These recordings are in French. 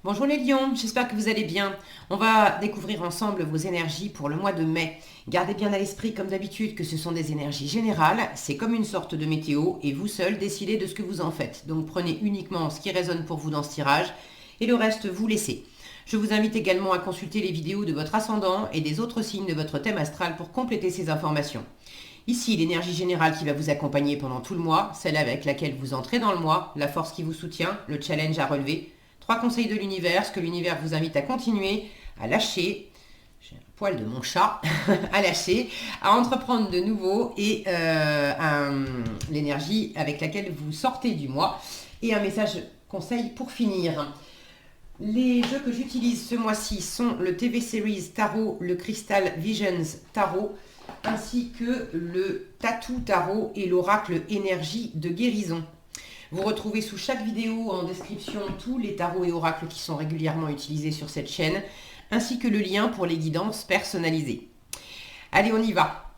Bonjour les lions, j'espère que vous allez bien. On va découvrir ensemble vos énergies pour le mois de mai. Gardez bien à l'esprit, comme d'habitude, que ce sont des énergies générales, c'est comme une sorte de météo et vous seul décidez de ce que vous en faites. Donc prenez uniquement ce qui résonne pour vous dans ce tirage et le reste vous laissez. Je vous invite également à consulter les vidéos de votre ascendant et des autres signes de votre thème astral pour compléter ces informations. Ici, l'énergie générale qui va vous accompagner pendant tout le mois, celle avec laquelle vous entrez dans le mois, la force qui vous soutient, le challenge à relever. 3 conseils de l'univers, ce que l'univers vous invite à continuer, à lâcher. J'ai un poil de mon chat, à lâcher, à entreprendre de nouveau et l'énergie avec laquelle vous sortez du mois. Et un message conseil pour finir. Les jeux que j'utilise ce mois-ci sont le TV Series Tarot, le Crystal Visions Tarot, ainsi que le Tattoo Tarot et l'Oracle Énergie de guérison. Vous retrouvez sous chaque vidéo en description tous les tarots et oracles qui sont régulièrement utilisés sur cette chaîne, ainsi que le lien pour les guidances personnalisées. Allez, on y va.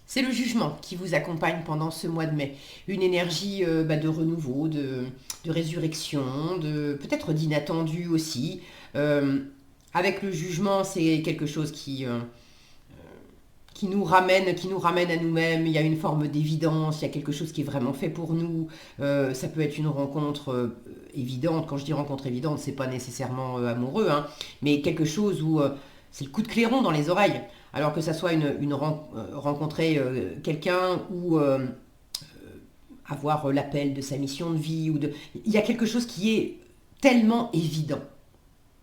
C'est le jugement qui vous accompagne pendant ce mois de mai. Une énergie de renouveau, de résurrection, peut-être d'inattendu aussi. Avec le jugement, c'est quelque chose qui nous ramène à nous-mêmes. Il y a une forme d'évidence, il y a quelque chose qui est vraiment fait pour nous. Ça peut être une rencontre évidente. Quand je dis rencontre évidente, c'est pas nécessairement amoureux, hein, mais quelque chose où c'est le coup de clairon dans les oreilles. Alors que ça soit rencontrer quelqu'un ou avoir l'appel de sa mission de vie. Il y a quelque chose qui est tellement évident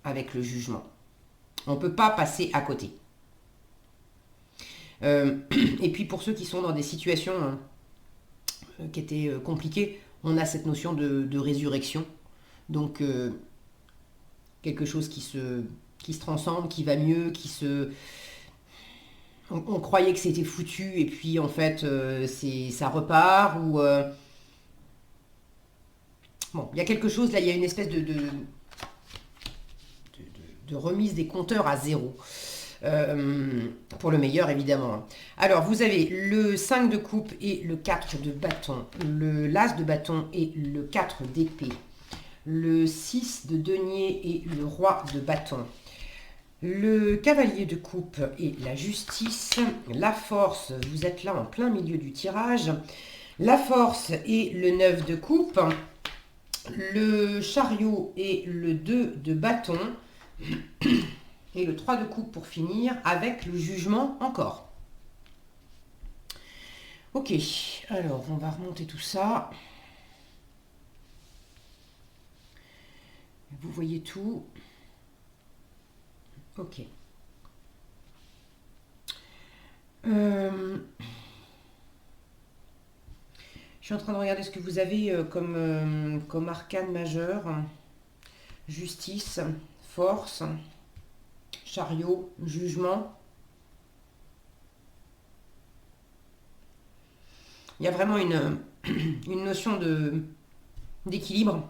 avec le jugement. On ne peut pas passer à côté. Et puis pour ceux qui sont dans des situations qui étaient compliquées, on a cette notion de résurrection. Donc quelque chose qui se transcende, qui va mieux, on croyait que c'était foutu et puis en fait ça repart bon, il y a quelque chose là, il y a une espèce de remise des compteurs à zéro. Pour le meilleur évidemment. Alors vous avez le 5 de coupe et le 4 de bâton, le l'as de bâton et le 4 d'épée, le 6 de denier et le roi de bâton, le cavalier de coupe et la justice, la force, vous êtes là en plein milieu du tirage, la force et le 9 de coupe, le chariot et le 2 de bâton, et le 3 de coupe pour finir, avec le jugement encore. Ok, alors on va remonter tout ça. Vous voyez tout. Ok. Je suis en train de regarder ce que vous avez comme arcane majeur. Justice, force, chariot, jugement. Il y a vraiment une notion d'équilibre.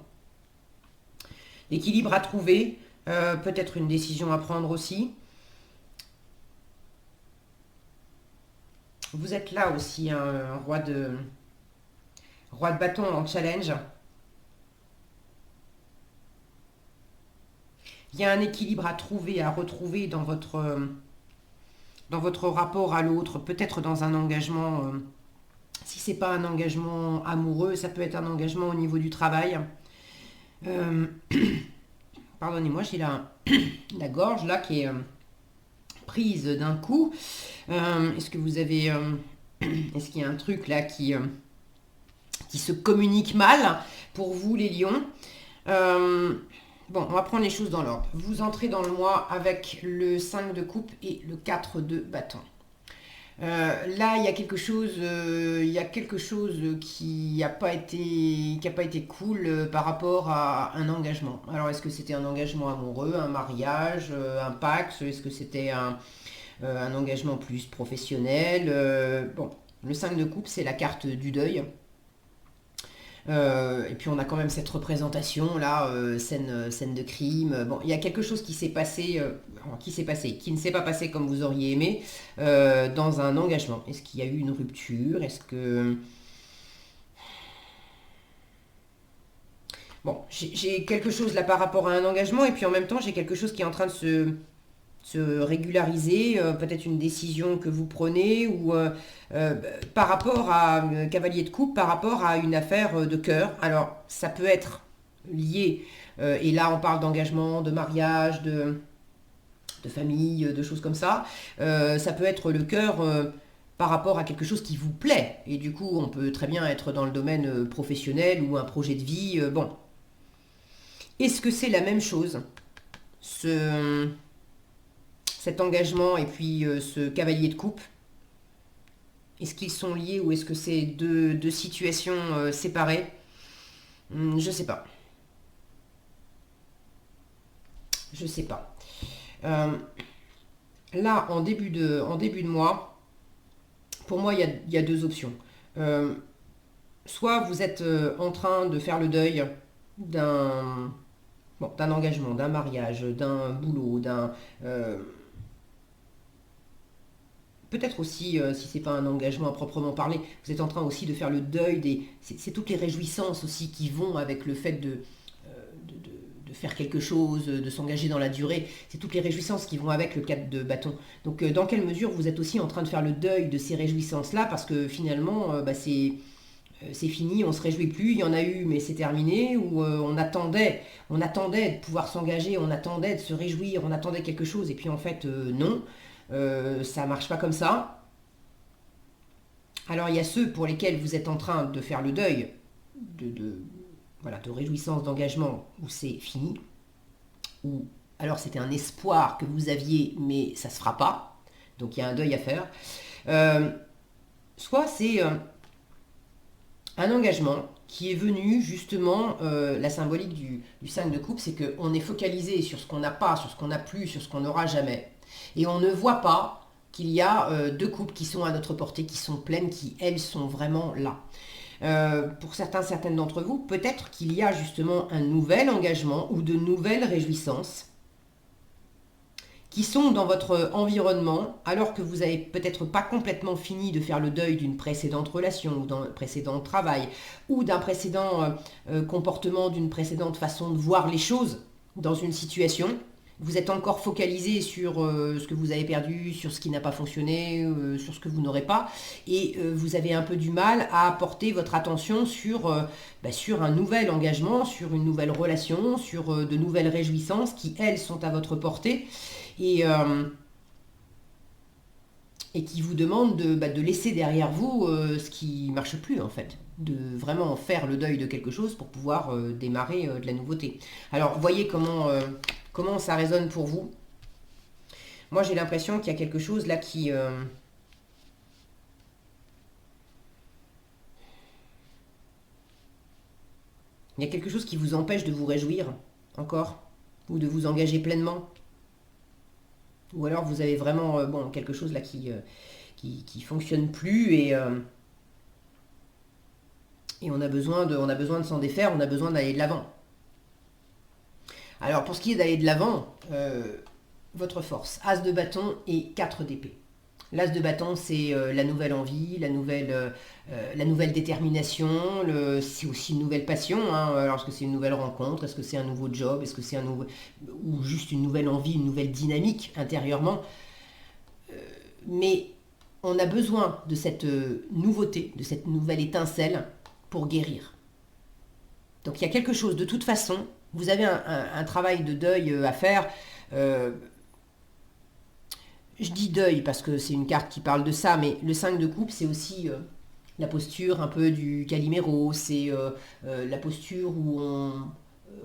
D'équilibre à trouver. Peut-être une décision à prendre aussi. Vous êtes là aussi, un roi de bâton en challenge. Il y a un équilibre à trouver, à retrouver dans votre rapport à l'autre, peut-être dans un engagement. Si c'est pas un engagement amoureux, ça peut être un engagement au niveau du travail. Euh, Pardonnez-moi, j'ai la gorge là qui est prise d'un coup. Est-ce que vous avez, est-ce qu'il y a un truc là qui se communique mal pour vous les lions? Bon, on va prendre les choses dans l'ordre. Vous entrez dans le mois avec le 5 de coupe et le 4 de bâton. Là, il y a quelque chose, qui n'a pas été cool par rapport à un engagement. Alors, est-ce que c'était un engagement amoureux, un mariage, un pacte? Est-ce que c'était un engagement plus professionnel? Bon, le 5 de coupe, c'est la carte du deuil. Et puis on a quand même cette représentation là, scène de crime. Bon, il y a quelque chose qui ne s'est pas passé comme vous auriez aimé dans un engagement. Est-ce qu'il y a eu une rupture? Est-ce que Bon, j'ai quelque chose là par rapport à un engagement et puis en même temps j'ai quelque chose qui est en train de se régulariser, peut-être une décision que vous prenez ou par rapport à cavalier de coupe, par rapport à une affaire de cœur. Alors ça peut être lié, et là on parle d'engagement, de mariage, de famille, de choses comme ça. Ça peut être le cœur par rapport à quelque chose qui vous plaît. Et du coup, on peut très bien être dans le domaine professionnel ou un projet de vie. Bon. Est-ce que c'est la même chose, cet engagement et puis ce cavalier de coupe? Est-ce qu'ils sont liés ou est-ce que c'est deux situations séparées? Je sais pas. Je sais pas. Là, en début de mois, pour moi, il y a deux options. Soit vous êtes en train de faire le deuil d'un d'un engagement, d'un mariage, d'un boulot, peut-être aussi, si c'est pas un engagement à proprement parler, vous êtes en train aussi de faire le deuil c'est toutes les réjouissances aussi qui vont avec le fait de faire quelque chose, de s'engager dans la durée. C'est toutes les réjouissances qui vont avec le 4 de bâton. Donc dans quelle mesure vous êtes aussi en train de faire le deuil de ces réjouissances-là, parce que finalement, c'est fini, on se réjouit plus, il y en a eu, mais c'est terminé, ou on attendait de pouvoir s'engager, on attendait de se réjouir, on attendait quelque chose, et puis en fait, non, ça marche pas comme ça. Alors il y a ceux pour lesquels vous êtes en train de faire le deuil voilà, de réjouissance, d'engagement, où c'est fini, ou alors c'était un espoir que vous aviez, mais ça se fera pas, donc il y a un deuil à faire. Soit c'est un engagement qui est venu justement, la symbolique du 5 de coupe, c'est qu'on est focalisé sur ce qu'on n'a pas, sur ce qu'on n'a plus, sur ce qu'on n'aura jamais. Et on ne voit pas qu'il y a deux coupes qui sont à notre portée, qui sont pleines, qui elles sont vraiment là. Pour certaines d'entre vous, peut-être qu'il y a justement un nouvel engagement ou de nouvelles réjouissances qui sont dans votre environnement, alors que vous n'avez peut-être pas complètement fini de faire le deuil d'une précédente relation, ou d'un précédent travail, ou d'un précédent comportement, d'une précédente façon de voir les choses dans une situation. Vous êtes encore focalisé sur ce que vous avez perdu, sur ce qui n'a pas fonctionné, sur ce que vous n'aurez pas, et vous avez un peu du mal à porter votre attention sur un nouvel engagement, sur une nouvelle relation, sur de nouvelles réjouissances qui, elles, sont à votre portée, et qui vous demandent de laisser derrière vous ce qui ne marche plus, en fait. De vraiment faire le deuil de quelque chose pour pouvoir démarrer de la nouveauté. Alors, voyez comment ça résonne pour vous. Moi, j'ai l'impression qu'il y a quelque chose là qui... il y a quelque chose qui vous empêche de vous réjouir, encore, ou de vous engager pleinement. Ou alors vous avez vraiment quelque chose là qui fonctionne plus, et on a besoin de s'en défaire, on a besoin d'aller de l'avant. Alors pour ce qui est d'aller de l'avant, votre force, As de bâton et 4 d'épée. L'As de bâton, c'est la nouvelle envie, la nouvelle détermination, c'est aussi une nouvelle passion. Alors, est-ce que c'est une nouvelle rencontre? Est-ce que c'est un nouveau job? Est-ce que c'est ou juste une nouvelle envie, une nouvelle dynamique intérieurement? Mais on a besoin de cette nouveauté, de cette nouvelle étincelle pour guérir. Donc il y a quelque chose, de toute façon, vous avez un travail de deuil à faire. Je dis deuil parce que c'est une carte qui parle de ça, mais le 5 de coupe, c'est aussi la posture un peu du Calimero, c'est la posture où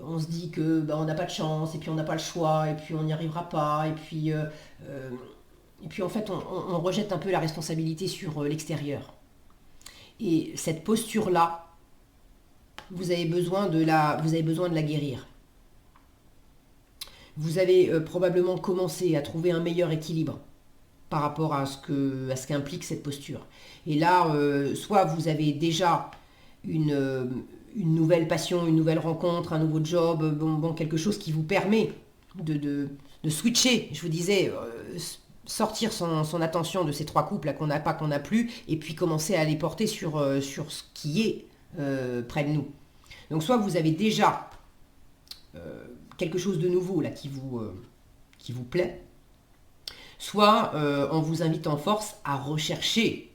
on se dit que on n'a pas de chance, et puis on n'a pas le choix, et puis on n'y arrivera pas, et puis en fait on rejette un peu la responsabilité sur l'extérieur. Et cette posture-là, vous avez besoin de la guérir. Vous avez probablement commencé à trouver un meilleur équilibre par rapport à ce qu'implique cette posture. Et là, soit vous avez déjà une nouvelle passion, une nouvelle rencontre, un nouveau job, quelque chose qui vous permet de switcher, je vous disais, sortir son attention de ces trois couples là qu'on n'a pas, qu'on n'a plus, et puis commencer à les porter sur ce qui est près de nous. Donc soit vous avez déjà quelque chose de nouveau là qui vous plaît, soit on vous invite en force à rechercher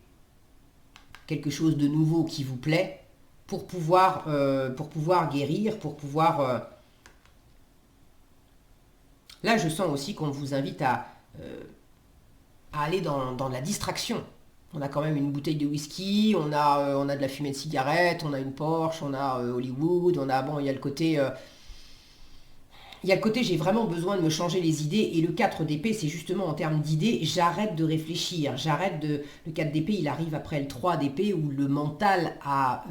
quelque chose de nouveau qui vous plaît pour pouvoir guérir, pour pouvoir... Là, je sens aussi qu'on vous invite à aller dans la distraction. On a quand même une bouteille de whisky, on a de la fumée de cigarette, on a une Porsche, on a Hollywood, bon, il y a le côté... j'ai vraiment besoin de me changer les idées, et le 4 d'épée, c'est justement en termes d'idées, j'arrête de réfléchir, le 4 d'épée, il arrive après le 3 d'épée, où le mental a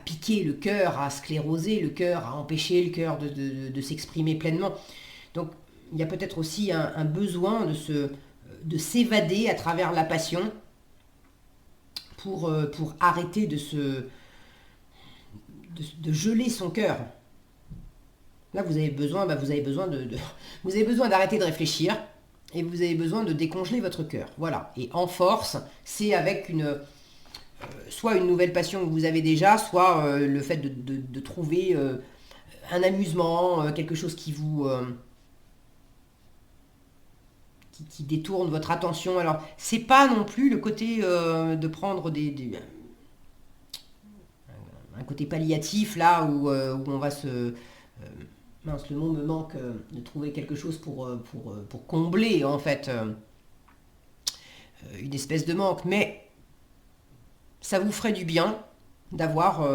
piqué le cœur, a sclérosé le cœur, a empêché le cœur de s'exprimer pleinement. Donc, il y a peut-être aussi un besoin de s'évader à travers la passion pour arrêter de geler son cœur. Là, vous avez besoin d'arrêter de réfléchir, et vous avez besoin de décongeler votre cœur. Voilà. Et en force, c'est avec soit une nouvelle passion que vous avez déjà, soit le fait de trouver un amusement, quelque chose qui vous... qui détourne votre attention. Alors, c'est pas non plus le côté de prendre un côté palliatif, là, où on va se... mince, le mot me manque, de trouver quelque chose pour combler, en fait, une espèce de manque. Mais ça vous ferait du bien d'avoir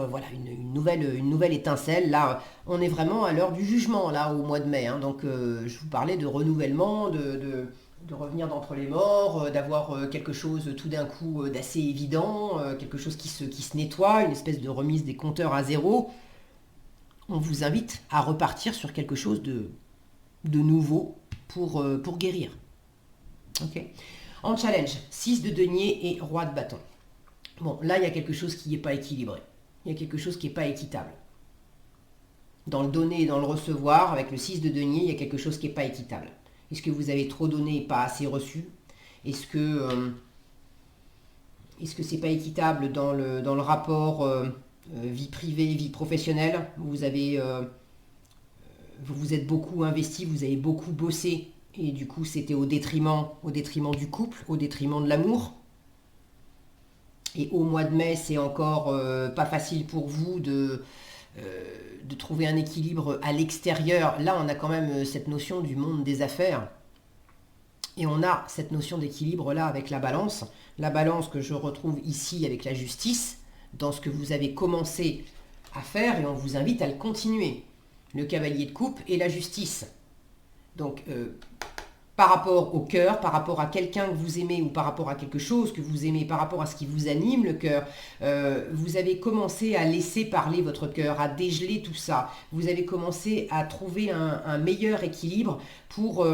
voilà, une nouvelle étincelle. Là, on est vraiment à l'heure du jugement, là, au mois de mai. Hein. Donc, je vous parlais de renouvellement, de revenir d'entre les morts, d'avoir quelque chose tout d'un coup d'assez évident, quelque chose qui se nettoie, une espèce de remise des compteurs à zéro. On vous invite à repartir sur quelque chose de nouveau pour guérir. Ok. En challenge, 6 de denier et roi de bâton. Bon, là, il y a quelque chose qui n'est pas équilibré. Il y a quelque chose qui n'est pas équitable. Dans le donner et dans le recevoir, avec le 6 de denier, il y a quelque chose qui n'est pas équitable. Est-ce que vous avez trop donné et pas assez reçu? Est-ce que c'est pas équitable dans le rapport vie privée, vie professionnelle? Vous vous êtes beaucoup investi, vous avez beaucoup bossé, et du coup, c'était au détriment du couple, au détriment de l'amour. Et au mois de mai, c'est encore pas facile pour vous de trouver un équilibre à l'extérieur. Là, on a quand même cette notion du monde des affaires. Et on a cette notion d'équilibre là avec la balance. La balance que je retrouve ici avec la justice, dans ce que vous avez commencé à faire, et on vous invite à le continuer. Le cavalier de coupe et la justice. Donc, par rapport au cœur, par rapport à quelqu'un que vous aimez, ou par rapport à quelque chose que vous aimez, par rapport à ce qui vous anime le cœur, vous avez commencé à laisser parler votre cœur, à dégeler tout ça. Vous avez commencé à trouver un meilleur équilibre pour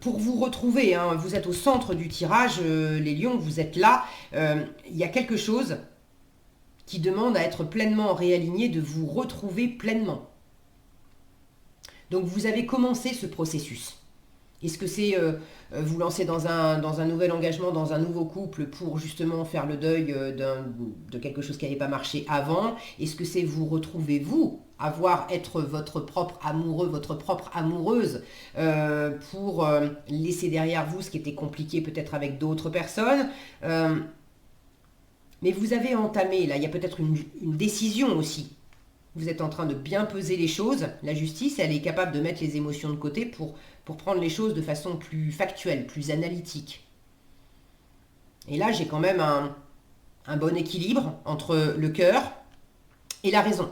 vous retrouver. Hein. Vous êtes au centre du tirage, les lions, vous êtes là. Il y a quelque chose qui demande à être pleinement réaligné, de vous retrouver pleinement. Donc vous avez commencé ce processus. Est-ce que c'est vous lancer dans un nouvel engagement, dans un nouveau couple pour justement faire le deuil de quelque chose qui n'avait pas marché avant? Est-ce que c'est vous retrouver vous, être votre propre amoureux, votre propre amoureuse pour laisser derrière vous ce qui était compliqué peut-être avec d'autres personnes mais vous avez entamé, là, il y a peut-être une décision aussi. Vous êtes en train de bien peser les choses. La justice, elle est capable de mettre les émotions de côté pour prendre les choses de façon plus factuelle, plus analytique. Et là, j'ai quand même un bon équilibre entre le cœur et la raison.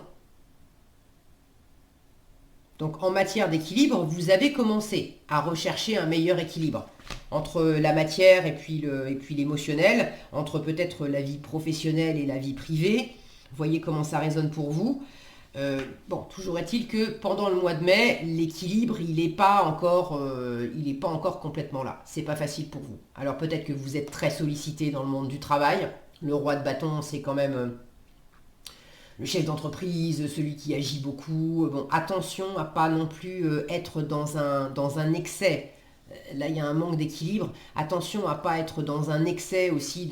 Donc, en matière d'équilibre, vous avez commencé à rechercher un meilleur équilibre entre la matière et puis l'émotionnel, entre peut-être la vie professionnelle et la vie privée. Voyez comment ça résonne pour vous. Bon, toujours est-il que pendant le mois de mai, l'équilibre, il n'est pas encore complètement là. C'est pas facile pour vous. Alors peut-être que vous êtes très sollicité dans le monde du travail. Le roi de bâton, c'est quand même le chef d'entreprise, celui qui agit beaucoup. Bon, attention à pas non plus être dans un excès. Là, il y a un manque d'équilibre. Attention à pas être dans un excès aussi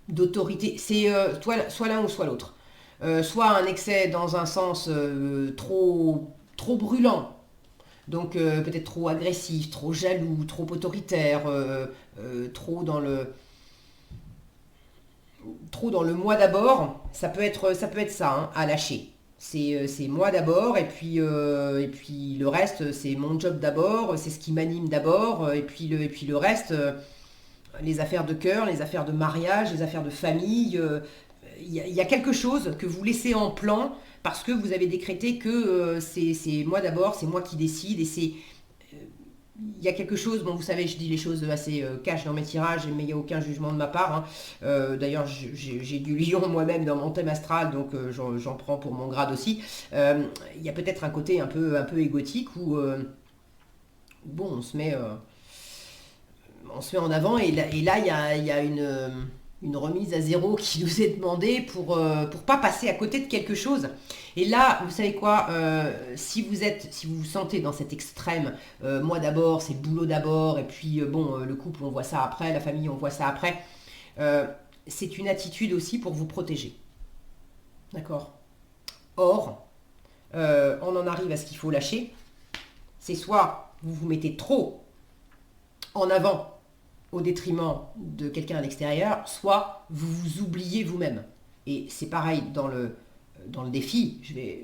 d'autorité. C'est soit l'un ou soit l'autre. soit un excès dans un sens trop brûlant, donc peut-être trop agressif, trop jaloux, trop autoritaire, trop dans le moi d'abord, ça, hein, à lâcher. C'est moi d'abord, et puis le reste, c'est mon job d'abord, c'est ce qui m'anime d'abord, et puis le reste, les affaires de cœur, les affaires de mariage, les affaires de famille, il y a quelque chose que vous laissez en plan parce que vous avez décrété que c'est moi d'abord, c'est moi qui décide, et il y a quelque chose, bon vous savez, je dis les choses assez cash dans mes tirages, mais il n'y a aucun jugement de ma part, hein. D'ailleurs j'ai du lion moi-même dans mon thème astral, donc j'en prends pour mon grade aussi. Il y a peut-être un côté un peu égotique où bon, on se met en avant, et là il y a une remise à zéro qui nous est demandée pour pas passer à côté de quelque chose. Et là, vous savez quoi, si vous vous sentez dans cet extrême, moi d'abord, c'est le boulot d'abord, et puis bon, le couple on voit ça après, la famille on voit ça après, c'est une attitude aussi pour vous protéger. D'accord. Or, on en arrive à ce qu'il faut lâcher. C'est soit vous vous mettez trop en avant au détriment de quelqu'un à l'extérieur, soit vous vous oubliez vous-même. Et c'est pareil dans le défi,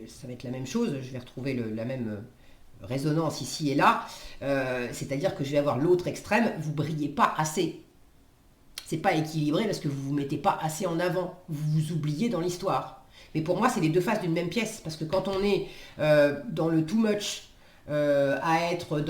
ça va être la même chose, je vais retrouver la même résonance ici et là, c'est-à-dire que je vais avoir l'autre extrême, vous brillez pas assez. C'est pas équilibré parce que vous vous mettez pas assez en avant, vous vous oubliez dans l'histoire. Mais pour moi, c'est les deux faces d'une même pièce, parce que quand on est dans le too much, à être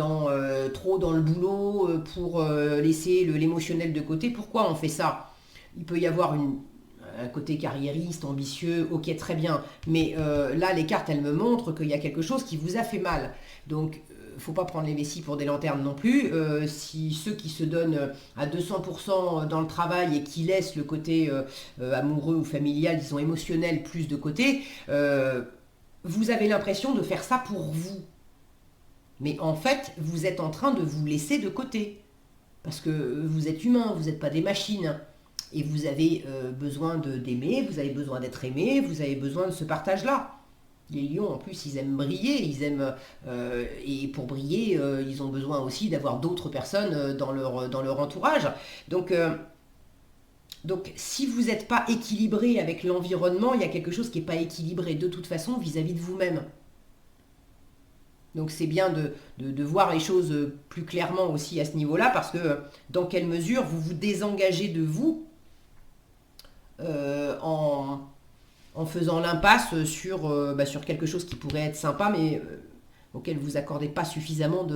trop dans le boulot pour laisser l'émotionnel de côté. Pourquoi on fait ça? Il peut y avoir un côté carriériste, ambitieux, ok, très bien, mais là les cartes elles me montrent qu'il y a quelque chose qui vous a fait mal, donc faut pas prendre les vessies pour des lanternes non plus. Si ceux qui se donnent à 200% dans le travail et qui laissent le côté amoureux ou familial, disons émotionnel, plus de côté, vous avez l'impression de faire ça pour vous. Mais en fait, vous êtes en train de vous laisser de côté. Parce que vous êtes humain, vous n'êtes pas des machines. Et vous avez besoin d'aimer, vous avez besoin d'être aimé, vous avez besoin de ce partage-là. Les lions, en plus, ils aiment briller, et pour briller, ils ont besoin aussi d'avoir d'autres personnes dans leur entourage. Donc, si vous n'êtes pas équilibré avec l'environnement, il y a quelque chose qui n'est pas équilibré de toute façon vis-à-vis de vous-même. Donc c'est bien de voir les choses plus clairement aussi à ce niveau-là, parce que dans quelle mesure vous vous désengagez de vous en faisant l'impasse sur quelque chose qui pourrait être sympa, mais auquel vous accordez pas suffisamment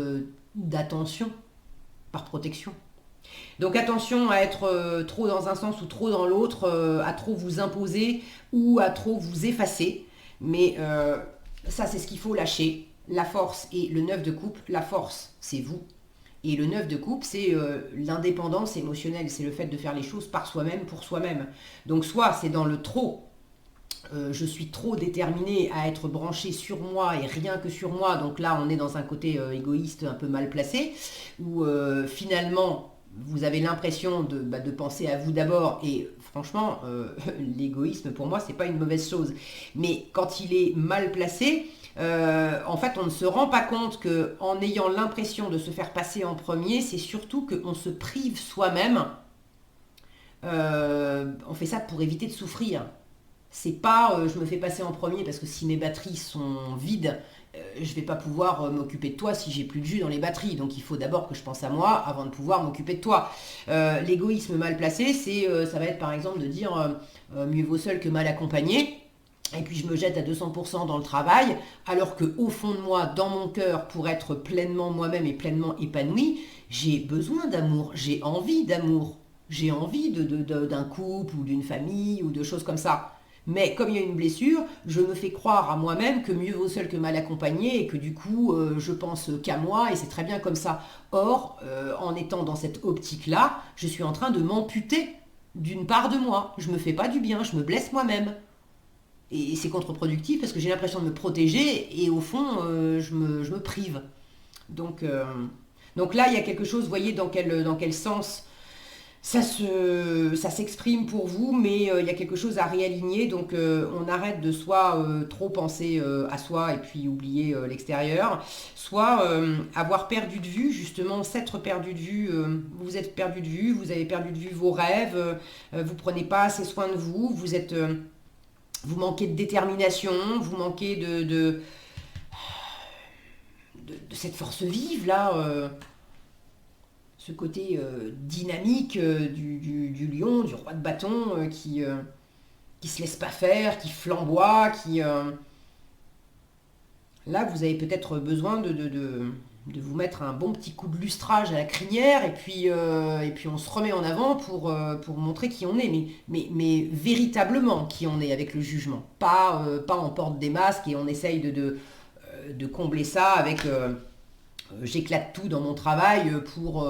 d'attention par protection. Donc attention à être trop dans un sens ou trop dans l'autre, à trop vous imposer ou à trop vous effacer. Mais ça, c'est ce qu'il faut lâcher. La force et le 9 de coupe, la force, c'est vous. Et le 9 de coupe, c'est l'indépendance émotionnelle, c'est le fait de faire les choses par soi-même, pour soi-même. Donc soit c'est dans le trop, je suis trop déterminée à être branchée sur moi et rien que sur moi, donc là on est dans un côté égoïste un peu mal placé, où finalement vous avez l'impression de penser à vous d'abord, et franchement, l'égoïsme pour moi c'est pas une mauvaise chose. Mais quand il est mal placé, en fait, on ne se rend pas compte qu'en ayant l'impression de se faire passer en premier, c'est surtout qu'on se prive soi-même. On fait ça pour éviter de souffrir. C'est pas je me fais passer en premier parce que si mes batteries sont vides, je vais pas pouvoir m'occuper de toi si j'ai plus de jus dans les batteries. Donc il faut d'abord que je pense à moi avant de pouvoir m'occuper de toi. L'égoïsme mal placé, ça va être par exemple de dire mieux vaut seul que mal accompagné. Et puis je me jette à 200% dans le travail, alors que au fond de moi, dans mon cœur, pour être pleinement moi-même et pleinement épanoui, j'ai besoin d'amour, j'ai envie d'amour, j'ai envie d'un couple ou d'une famille ou de choses comme ça. Mais comme il y a une blessure, je me fais croire à moi-même que mieux vaut seul que mal accompagné, et que du coup, je pense qu'à moi, et c'est très bien comme ça. Or, en étant dans cette optique-là, je suis en train de m'amputer d'une part de moi. Je me fais pas du bien, je me blesse moi-même. Et c'est contre-productif parce que j'ai l'impression de me protéger et au fond, je me prive. Donc là, il y a quelque chose, vous voyez dans quel sens ça s'exprime pour vous, mais il y a quelque chose à réaligner, donc on arrête de soit trop penser à soi et puis oublier l'extérieur, soit avoir perdu de vue, justement, s'être perdu de vue, vous êtes perdu de vue, vous avez perdu de vue vos rêves, vous prenez pas assez soin de vous, vous manquez de détermination, vous manquez de cette force vive là. Ce côté dynamique du lion, du roi de bâton, qui se laisse pas faire, qui flamboie, Là, vous avez peut-être besoin de vous mettre un bon petit coup de lustrage à la crinière, et puis on se remet en avant pour montrer qui on est, mais véritablement qui on est avec le jugement. Pas on porte des masques et on essaye de combler ça avec... j'éclate tout dans mon travail pour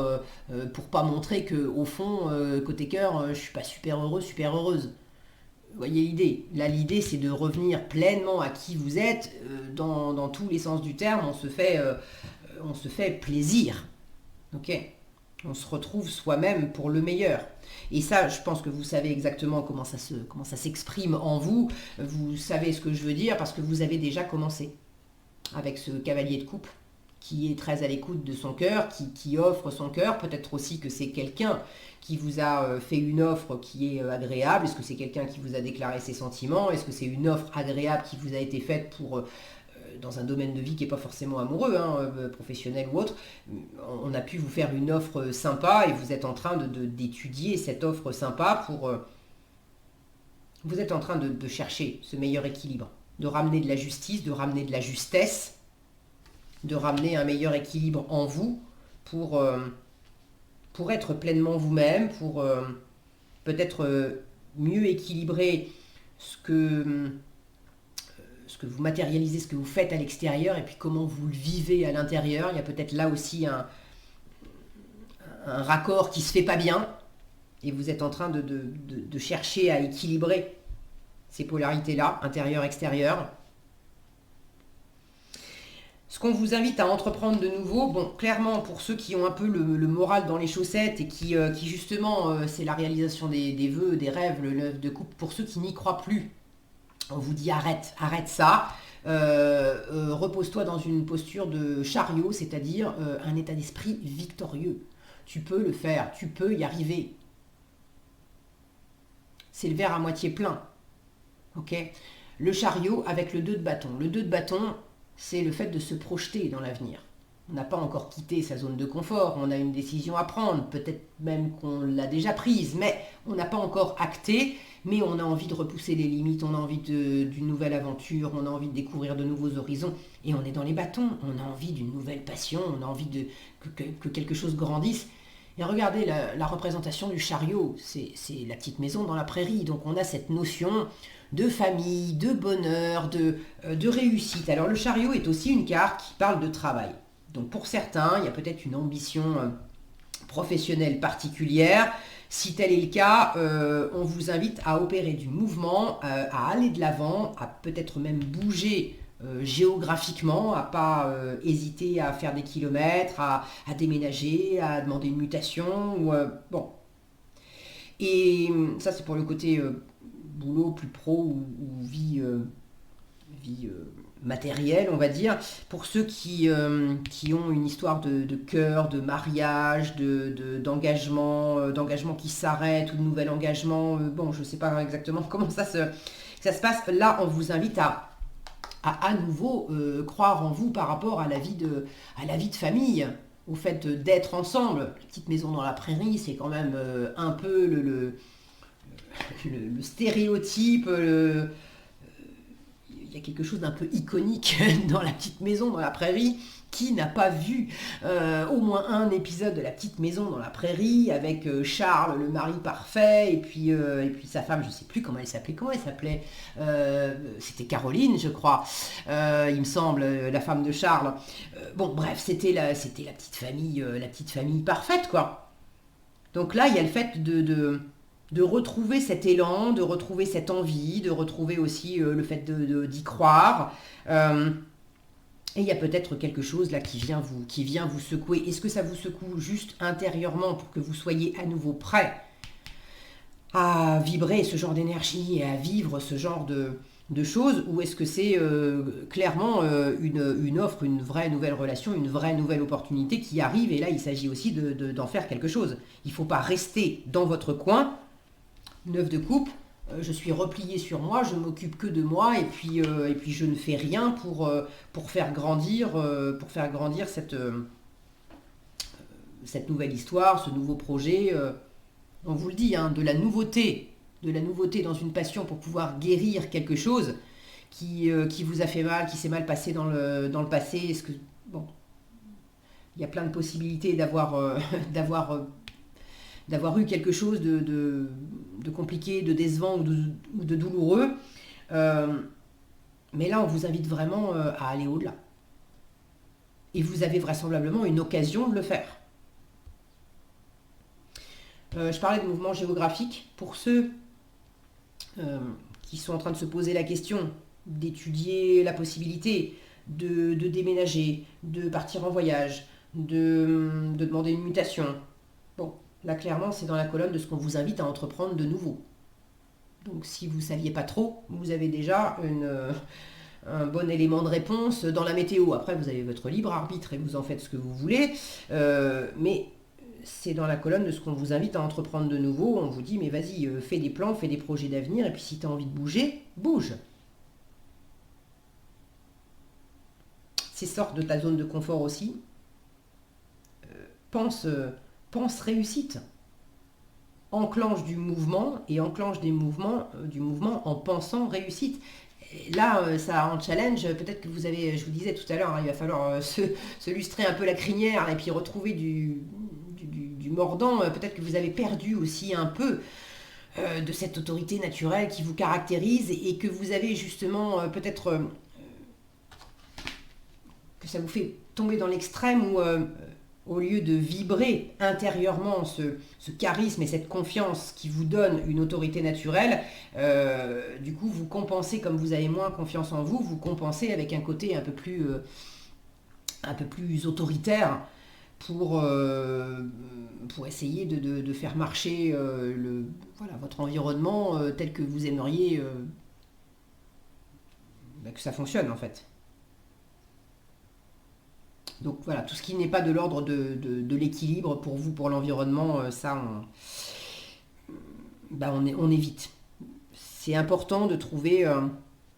pas montrer que au fond, côté cœur, je suis pas super heureux, super heureuse. Vous voyez l'idée. Là, l'idée, c'est de revenir pleinement à qui vous êtes, dans tous les sens du terme. On se fait plaisir. Ok. On se retrouve soi-même pour le meilleur. Et ça, je pense que vous savez exactement comment ça s'exprime en vous. Vous savez ce que je veux dire parce que vous avez déjà commencé avec ce cavalier de coupe qui est très à l'écoute de son cœur, qui offre son cœur. Peut-être aussi que c'est quelqu'un qui vous a fait une offre qui est agréable. Est-ce que c'est quelqu'un qui vous a déclaré ses sentiments? Est-ce que c'est une offre agréable qui vous a été faite dans un domaine de vie qui n'est pas forcément amoureux, professionnel ou autre? On a pu vous faire une offre sympa et vous êtes en train d'étudier cette offre sympa vous êtes en train de chercher ce meilleur équilibre, de ramener de la justice, de ramener de la justesse, de ramener un meilleur équilibre en vous pour être pleinement vous-même, pour peut-être mieux équilibrer ce que vous matérialisez, ce que vous faites à l'extérieur et puis comment vous le vivez à l'intérieur. Il y a peut-être là aussi un raccord qui se fait pas bien et vous êtes en train de chercher à équilibrer ces polarités-là, intérieur-extérieur. Ce qu'on vous invite à entreprendre de nouveau, bon, clairement, pour ceux qui ont un peu le moral dans les chaussettes et qui justement, c'est la réalisation des vœux, des rêves, le œuf de coupe, pour ceux qui n'y croient plus, on vous dit arrête ça, repose-toi dans une posture de chariot, c'est-à-dire un état d'esprit victorieux. Tu peux le faire, tu peux y arriver. C'est le verre à moitié plein. Ok ? Le chariot avec le 2 de bâton. Le 2 de bâton, c'est le fait de se projeter dans l'avenir. On n'a pas encore quitté sa zone de confort, on a une décision à prendre, peut-être même qu'on l'a déjà prise, mais on n'a pas encore acté, mais on a envie de repousser les limites, on a envie d'une nouvelle aventure, on a envie de découvrir de nouveaux horizons, et on est dans les bâtons, on a envie d'une nouvelle passion, on a envie que quelque chose grandisse. Et regardez la représentation du chariot, c'est la petite maison dans la prairie, donc on a cette notion de famille, de bonheur, de réussite. Alors le chariot est aussi une carte qui parle de travail. Donc pour certains, il y a peut-être une ambition professionnelle particulière. Si tel est le cas, on vous invite à opérer du mouvement, à aller de l'avant, à peut-être même bouger géographiquement, à pas hésiter à faire des kilomètres, à déménager, à demander une mutation. Bon. Et ça c'est pour le côté boulot plus pro ou vie matérielle, on va dire. Pour ceux qui ont une histoire de cœur, de mariage, d'engagement qui s'arrête ou de nouvel engagement, bon, je ne sais pas exactement comment ça se passe. Là, on vous invite à nouveau croire en vous par rapport à la vie de famille, au fait d'être ensemble. La petite maison dans la prairie, c'est quand même un peu le stéréotype, il y a quelque chose d'un peu iconique dans la petite maison dans la prairie. Qui n'a pas vu au moins un épisode de la petite maison dans la prairie avec Charles, le mari parfait, et puis sa femme, je ne sais plus comment elle s'appelait, c'était Caroline, je crois, il me semble, la femme de Charles. Bon, bref, c'était la petite famille parfaite, quoi. Donc là, il y a le fait de retrouver cet élan, de retrouver cette envie, de retrouver aussi le fait d'y croire. Et il y a peut-être quelque chose là qui vient vous secouer. Est-ce que ça vous secoue juste intérieurement pour que vous soyez à nouveau prêt à vibrer ce genre d'énergie et à vivre ce genre de choses, ou est-ce que c'est clairement une offre, une vraie nouvelle relation, une vraie nouvelle opportunité qui arrive, et là il s'agit aussi d'en faire quelque chose. Il ne faut pas rester dans votre coin, 9 de coupe, je suis replié sur moi, je m'occupe que de moi, et puis je ne fais rien pour faire grandir cette nouvelle histoire, ce nouveau projet. On vous le dit, hein, de la nouveauté dans une passion pour pouvoir guérir quelque chose qui vous a fait mal, qui s'est mal passé dans le passé. Est-ce que, bon, il y a plein de possibilités d'avoir eu quelque chose de compliqué, de décevant ou de douloureux. Mais là, on vous invite vraiment à aller au-delà. Et vous avez vraisemblablement une occasion de le faire. Je parlais de mouvement géographique. Pour ceux qui sont en train de se poser la question d'étudier la possibilité de déménager, de partir en voyage, de demander une mutation. Bon, là clairement c'est dans la colonne de ce qu'on vous invite à entreprendre de nouveau. Donc si vous ne saviez pas trop, vous avez déjà un bon élément de réponse dans la météo. Après vous avez votre libre arbitre et vous en faites ce que vous voulez, mais c'est dans la colonne de ce qu'on vous invite à entreprendre de nouveau. On vous dit, mais vas-y, fais des plans, fais des projets d'avenir, et puis si tu as envie de bouger, bouge. C'est sorte de ta zone de confort aussi. Pense réussite. Enclenche du mouvement, et enclenche du mouvement en pensant réussite. Et là, ça en challenge, peut-être que vous avez, je vous disais tout à l'heure, hein, il va falloir se lustrer un peu la crinière, et puis retrouver du mordant. Peut-être que vous avez perdu aussi un peu de cette autorité naturelle qui vous caractérise, et que vous avez justement peut-être que ça vous fait tomber dans l'extrême où au lieu de vibrer intérieurement ce charisme et cette confiance qui vous donne une autorité naturelle, du coup vous compensez, comme vous avez moins confiance en vous, vous compensez avec un côté un peu plus autoritaire pour essayer de faire marcher votre environnement tel que vous aimeriez que ça fonctionne en fait. Donc voilà, tout ce qui n'est pas de l'ordre de l'équilibre pour vous, pour l'environnement, ça on évite. C'est important de trouver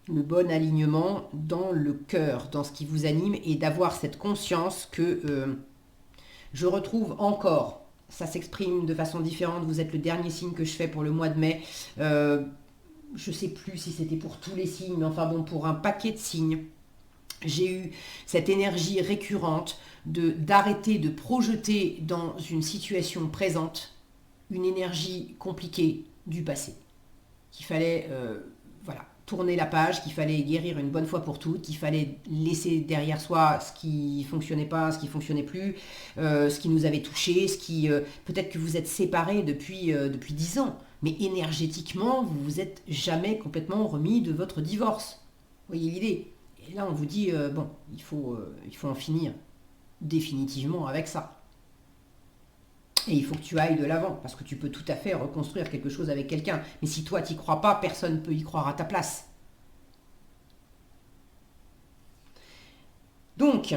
le bon alignement dans le cœur, dans ce qui vous anime, et d'avoir cette conscience que je retrouve encore, ça s'exprime de façon différente, vous êtes le dernier signe que je fais pour le mois de mai, je ne sais plus si c'était pour tous les signes, mais enfin bon, pour un paquet de signes, j'ai eu cette énergie récurrente d'arrêter de projeter dans une situation présente une énergie compliquée du passé. Qu'il fallait tourner la page, qu'il fallait guérir une bonne fois pour toutes, qu'il fallait laisser derrière soi ce qui fonctionnait pas, ce qui fonctionnait plus, ce qui nous avait touchés, peut-être que vous êtes séparés depuis 10 ans, mais énergétiquement, vous vous êtes jamais complètement remis de votre divorce. Vous voyez l'idée ? Et là, on vous dit, il faut en finir définitivement avec ça. Et il faut que tu ailles de l'avant, parce que tu peux tout à fait reconstruire quelque chose avec quelqu'un. Mais si toi, tu n'y crois pas, personne ne peut y croire à ta place. Donc,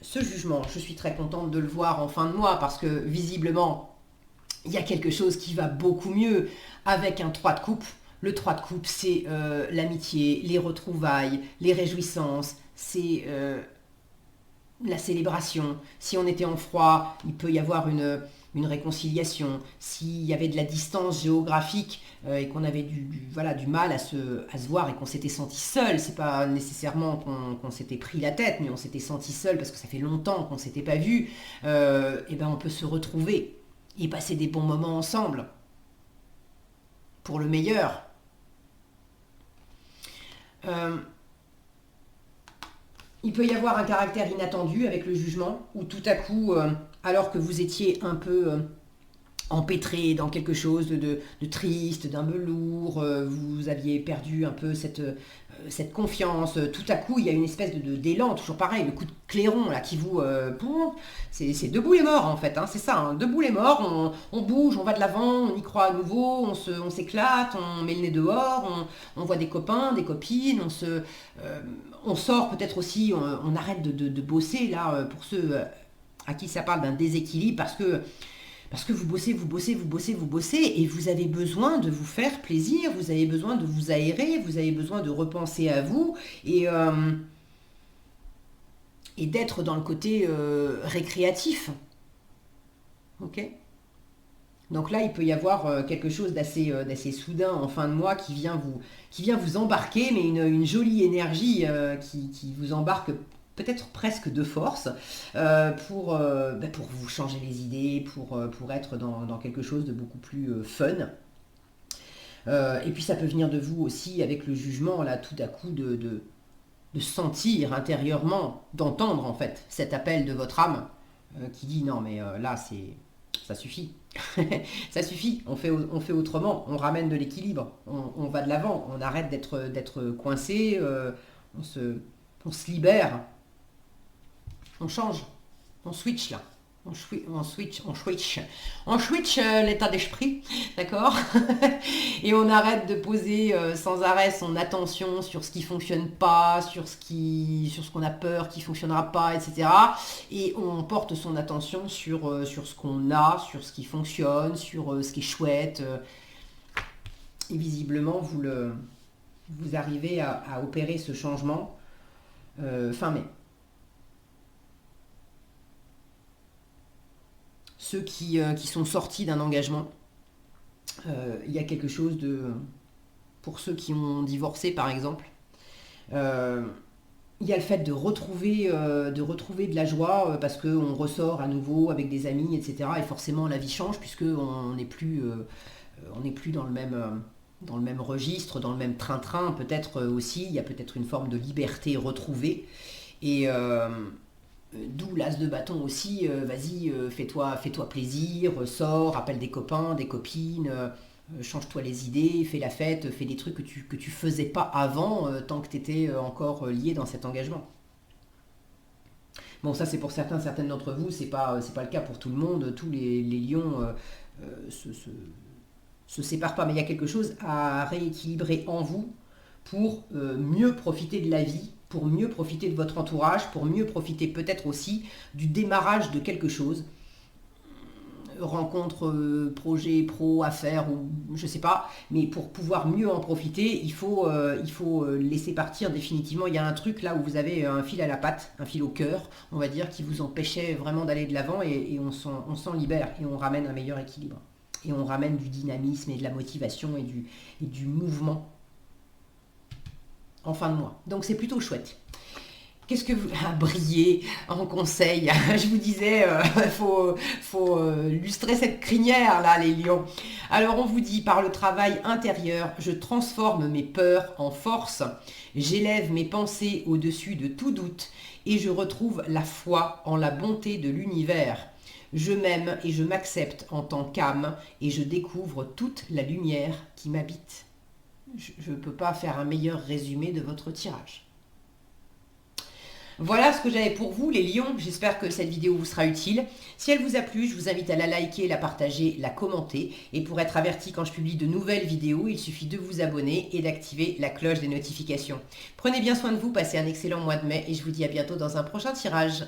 ce jugement, je suis très contente de le voir en fin de mois, parce que visiblement, il y a quelque chose qui va beaucoup mieux avec un 3 de coupe. Le 3 de coupe, c'est l'amitié, les retrouvailles, les réjouissances, c'est la célébration. Si on était en froid, il peut y avoir une réconciliation. S'il y avait de la distance géographique et qu'on avait du mal à se voir et qu'on s'était senti seul, c'est pas nécessairement qu'on s'était pris la tête, mais on s'était senti seul parce que ça fait longtemps qu'on s'était pas vu, et on peut se retrouver et passer des bons moments ensemble. Pour le meilleur. Il peut y avoir un caractère inattendu avec le jugement, où tout à coup, alors que vous étiez un peu empêtré dans quelque chose de triste, d'un peu lourd, vous aviez perdu un peu cette confiance, tout à coup il y a une espèce d'élan, toujours pareil, le coup de clairon là qui vous... c'est debout les morts en fait, hein, c'est ça, hein, debout les morts, on bouge, on va de l'avant, on y croit à nouveau, on s'éclate, on met le nez dehors, on voit des copains, des copines, on sort peut-être aussi, on arrête de bosser là, pour ceux à qui ça parle d'un déséquilibre, parce que vous bossez, vous bossez, vous bossez, vous bossez, et vous avez besoin de vous faire plaisir, vous avez besoin de vous aérer, vous avez besoin de repenser à vous, et d'être dans le côté récréatif. Ok ? Donc là, il peut y avoir quelque chose d'assez soudain en fin de mois qui vient vous embarquer, mais une jolie énergie qui vous embarque peut-être presque de force pour vous changer les idées, pour être dans quelque chose de beaucoup plus fun. Et puis ça peut venir de vous aussi avec le jugement, là, tout à coup, de sentir intérieurement, d'entendre en fait cet appel de votre âme qui dit non mais là ça suffit. Ça suffit, on fait autrement, on ramène de l'équilibre, on va de l'avant, on arrête d'être coincé, on se libère. On change, on switch là, on switch l'état d'esprit, d'accord. Et on arrête de poser sans arrêt son attention sur ce qui fonctionne pas, sur ce qu'on a peur qui fonctionnera pas, etc. Et on porte son attention sur ce qu'on a, sur ce qui fonctionne, sur ce qui est chouette. Et visiblement, vous arrivez à opérer ce changement fin mai. Ceux qui sont sortis d'un engagement, il y a quelque chose pour ceux qui ont divorcé par exemple, il y a le fait de retrouver de la joie parce qu'on ressort à nouveau avec des amis, etc. Et forcément la vie change puisqu'on n'est plus dans le même registre, dans le même train-train, peut-être aussi, il y a peut-être une forme de liberté retrouvée. Et d'où l'as de bâton aussi, vas-y, fais-toi plaisir, sors, appelle des copains, des copines, change-toi les idées, fais la fête, fais des trucs que tu faisais pas avant, tant que tu étais encore lié dans cet engagement. Bon, ça c'est pour certaines d'entre vous, c'est pas le cas pour tout le monde, tous les lions se séparent pas, mais il y a quelque chose à rééquilibrer en vous pour mieux profiter de la vie, pour mieux profiter de votre entourage, pour mieux profiter peut-être aussi du démarrage de quelque chose. Rencontre, projet, pro, affaires, ou je sais pas, mais pour pouvoir mieux en profiter, il faut laisser partir définitivement. Il y a un truc là où vous avez un fil à la patte, un fil au cœur, on va dire, qui vous empêchait vraiment d'aller de l'avant, et on s'en libère, et on ramène un meilleur équilibre. Et on ramène du dynamisme et de la motivation et du mouvement en fin de mois. Donc c'est plutôt chouette. Qu'est-ce que vous... briller en conseil. Je vous disais, faut lustrer cette crinière là, les lions. Alors on vous dit, par le travail intérieur, je transforme mes peurs en force, j'élève mes pensées au-dessus de tout doute et je retrouve la foi en la bonté de l'univers. Je m'aime et je m'accepte en tant qu'âme et je découvre toute la lumière qui m'habite. Je ne peux pas faire un meilleur résumé de votre tirage. Voilà ce que j'avais pour vous les lions, j'espère que cette vidéo vous sera utile. Si elle vous a plu, je vous invite à la liker, la partager, la commenter. Et pour être averti quand je publie de nouvelles vidéos, il suffit de vous abonner et d'activer la cloche des notifications. Prenez bien soin de vous, passez un excellent mois de mai et je vous dis à bientôt dans un prochain tirage.